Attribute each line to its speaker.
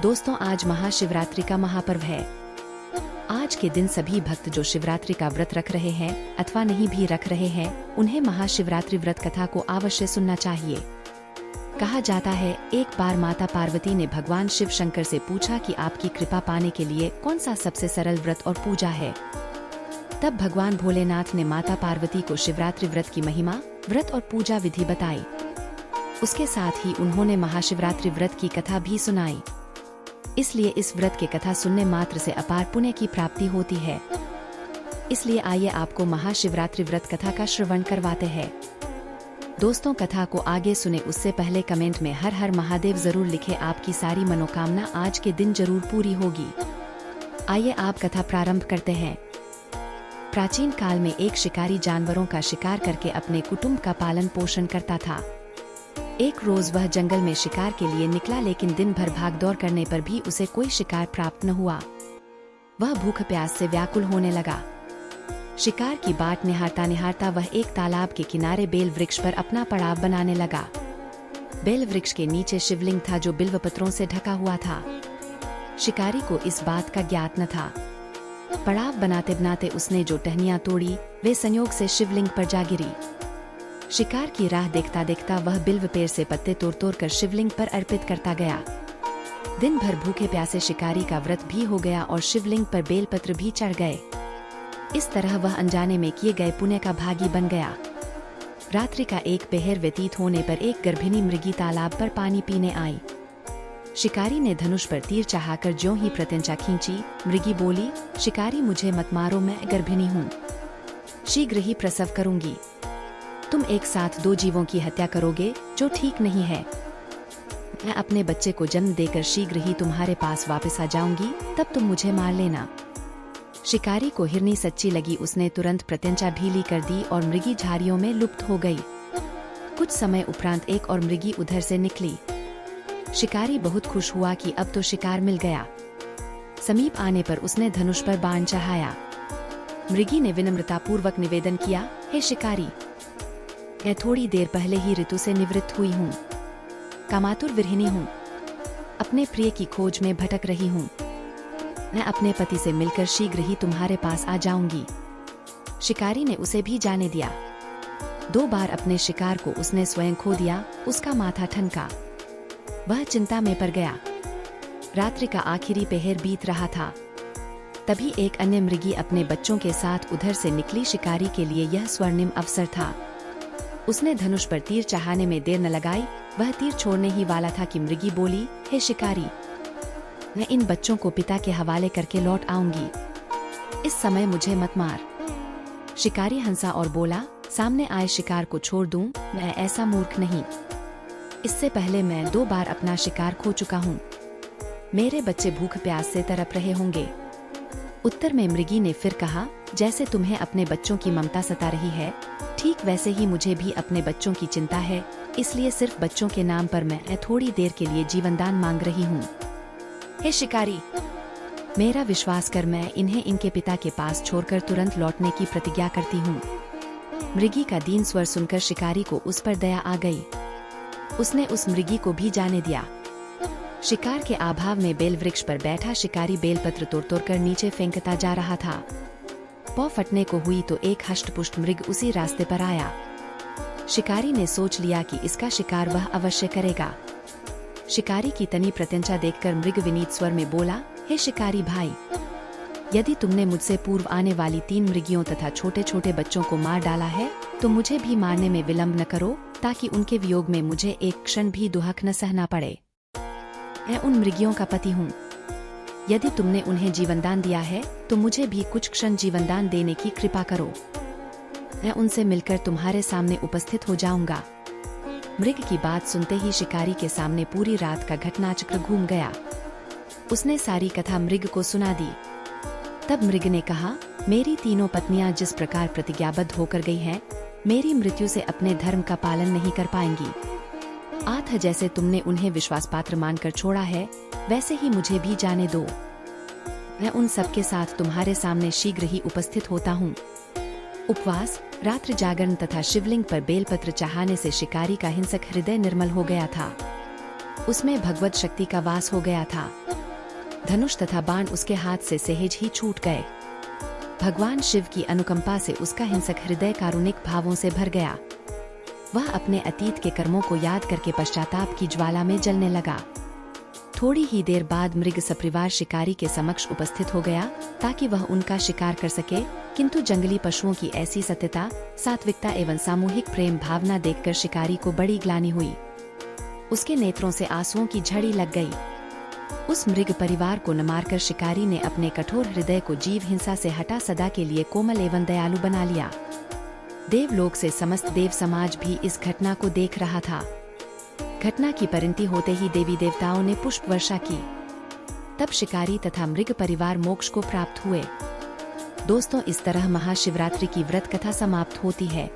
Speaker 1: दोस्तों, आज महाशिवरात्रि का महापर्व है। आज के दिन सभी भक्त जो शिवरात्रि का व्रत रख रहे हैं अथवा नहीं भी रख रहे हैं, उन्हें महाशिवरात्रि व्रत कथा को अवश्य सुनना चाहिए। कहा जाता है, एक बार माता पार्वती ने भगवान शिव शंकर से पूछा कि आपकी कृपा पाने के लिए कौन सा सबसे सरल व्रत और पूजा है। तब भगवान भोलेनाथ ने माता पार्वती को शिवरात्रि व्रत की महिमा, व्रत और पूजा विधि बताई। उसके साथ ही उन्होंने महाशिवरात्रि व्रत की कथा भी सुनाई। इसलिए इस व्रत के कथा सुनने मात्र से अपार पुण्य की प्राप्ति होती है। इसलिए आइए आपको महाशिवरात्रि व्रत कथा का श्रवण करवाते हैं। दोस्तों, कथा को आगे सुने उससे पहले कमेंट में हर हर महादेव जरूर लिखें। आपकी सारी मनोकामना आज के दिन जरूर पूरी होगी। आइए आप कथा प्रारंभ करते हैं। प्राचीन काल में एक शिकारी जानवरों का शिकार करके अपने कुटुंब का पालन पोषण करता था। एक रोज वह जंगल में शिकार के लिए निकला, लेकिन दिन भर भागदौड़ करने पर भी उसे कोई शिकार प्राप्त न हुआ। वह भूख प्यास से व्याकुल होने लगा। शिकार की बाट निहारता निहारता वह एक तालाब के किनारे बेल वृक्ष पर अपना पड़ाव बनाने लगा। बेल वृक्ष के नीचे शिवलिंग था जो बिल्व पत्रों से ढका हुआ था। शिकारी को इस बात का ज्ञात न था। पड़ाव बनाते बनाते उसने जो टहनियां तोड़ी वे संयोग से शिवलिंग पर जा गिरी। शिकार की राह देखता देखता वह बिल्व पेड़ से पत्ते तोड़ तोड़ कर शिवलिंग पर अर्पित करता गया। दिन भर भूखे प्यासे शिकारी का व्रत भी हो गया और शिवलिंग पर बेलपत्र भी चढ़ गए। इस तरह वह अनजाने में किए गए पुण्य का भागी बन गया। रात्रि का एक पहर व्यतीत होने पर एक गर्भिणी मृगी तालाब पर पानी पीने आई। शिकारी ने धनुष पर तीर चढ़ाकर ज्यों ही प्रत्यंचा खींची, मृगी बोली, शिकारी मुझे मत मारो, मैं गर्भिणी हूँ, शीघ्र ही प्रसव करूंगी। तुम एक साथ दो जीवों की हत्या करोगे, जो ठीक नहीं है। मैं अपने बच्चे को जन्म देकर शीघ्र ही तुम्हारे पास वापस आ जाऊंगी, तब तुम मुझे मार लेना। शिकारी को हिरनी सच्ची लगी। उसने तुरंत प्रत्यंचा ढीली कर दी और मृगी झाड़ियों में लुप्त हो गई। कुछ समय उपरांत एक और मृगी उधर से निकली। शिकारी बहुत खुश हुआ कि अब तो शिकार मिल गया। समीप आने पर उसने धनुष पर बाण चढ़ाया। मृगी ने विनम्रतापूर्वक निवेदन किया, हे शिकारी, मैं थोड़ी देर पहले ही ऋतु से निवृत्त हुई हूँ, कामातुर विरहिणी हूँ, अपने प्रिय की खोज में भटक रही हूँ। मैं अपने पति से मिलकर शीघ्र ही तुम्हारे पास आ जाऊंगी। शिकारी ने उसे भी जाने दिया। 2 बार अपने शिकार को उसने स्वयं खो दिया। उसका माथा ठनका। वह चिंता में पड़ गया। रात्रि का आखिरी पहर बीत रहा था। तभी एक अन्य मृगी अपने बच्चों के साथ उधर से निकली। शिकारी के लिए यह स्वर्णिम अवसर था। उसने धनुष पर तीर चढ़ाने में देर न लगाई। वह तीर छोड़ने ही वाला था कि मृगी बोली, हे शिकारी, मैं इन बच्चों को पिता के हवाले करके लौट आऊंगी, इस समय मुझे मत मार। शिकारी हंसा और बोला, सामने आए शिकार को छोड़ दूं, मैं ऐसा मूर्ख नहीं। इससे पहले मैं 2 बार अपना शिकार खो चुका हूँ। मेरे बच्चे भूख प्यास से तड़प रहे होंगे। उत्तर में मृगी ने फिर कहा, जैसे तुम्हें अपने बच्चों की ममता सता रही है, ठीक वैसे ही मुझे भी अपने बच्चों की चिंता है। इसलिए सिर्फ बच्चों के नाम पर मैं थोड़ी देर के लिए जीवनदान मांग रही हूँ। हे शिकारी, मेरा विश्वास कर, मैं इन्हें इनके पिता के पास छोड़कर तुरंत लौटने की प्रतिज्ञा करती हूँ। मृगी का दीन स्वर सुनकर शिकारी को उस पर दया आ गई। उसने उस मृगी को भी जाने दिया। शिकार के अभाव में बेल वृक्ष पर बैठा शिकारी बेलपत्र तोड़ तोड़ कर नीचे फेंकता जा रहा था। पौ फटने को हुई तो एक हष्टपुष्ट मृग उसी रास्ते पर आया। शिकारी ने सोच लिया कि इसका शिकार वह अवश्य करेगा। शिकारी की तनी प्रत्यंचा देखकर मृग विनीत स्वर में बोला, हे शिकारी भाई, यदि तुमने मुझसे पूर्व आने वाली 3 मृगियों तथा छोटे छोटे बच्चों को मार डाला है, तो मुझे भी मारने में विलंब न करो, ताकि उनके वियोग में मुझे एक क्षण भी दुहक न सहना पड़े। मैं उन मृगियों का पति हूँ। यदि तुमने उन्हें जीवनदान दिया है, तो मुझे भी कुछ क्षण जीवनदान देने की कृपा करो। मैं उनसे मिलकर तुम्हारे सामने उपस्थित हो जाऊंगा। मृग की बात सुनते ही शिकारी के सामने पूरी रात का घटनाचक्र घूम गया। उसने सारी कथा मृग को सुना दी। तब मृग ने कहा, मेरी तीनों पत्नियां जिस प्रकार प्रतिज्ञाबद्ध होकर गई हैं, मेरी मृत्यु से अपने धर्म का पालन नहीं कर पाएंगी। आठ जैसे तुमने उन्हें विश्वास पात्र मानकर छोड़ा है, वैसे ही मुझे भी जाने दो। मैं उन सबके साथ तुम्हारे सामने शीघ्र ही उपस्थित होता हूँ। उपवास, रात्रि जागरण तथा शिवलिंग पर बेलपत्र चढ़ाने से शिकारी का हिंसक हृदय निर्मल हो गया था। उसमें भगवत शक्ति का वास हो गया था। धनुष तथा बाण उसके हाथ से सहज ही छूट गए। भगवान शिव की अनुकंपा से उसका हिंसक हृदय कारुणिक भावों से भर गया। वह अपने अतीत के कर्मों को याद करके पश्चाताप की ज्वाला में जलने लगा। थोड़ी ही देर बाद मृग सपरिवार शिकारी के समक्ष उपस्थित हो गया ताकि वह उनका शिकार कर सके, किंतु जंगली पशुओं की ऐसी सत्यता, सात्विकता एवं सामूहिक प्रेम भावना देखकर शिकारी को बड़ी ग्लानि हुई। उसके नेत्रों से आंसुओं की झड़ी लग गई। उस मृग परिवार को न मारकर शिकारी ने अपने कठोर हृदय को जीव हिंसा से हटा सदा के लिए कोमल एवं दयालु बना लिया। देवलोक से समस्त देव समाज भी इस घटना को देख रहा था। घटना की परिणति होते ही देवी देवताओं ने पुष्प वर्षा की। तब शिकारी तथा मृग परिवार मोक्ष को प्राप्त हुए। दोस्तों, इस तरह महाशिवरात्रि की व्रत कथा समाप्त होती है।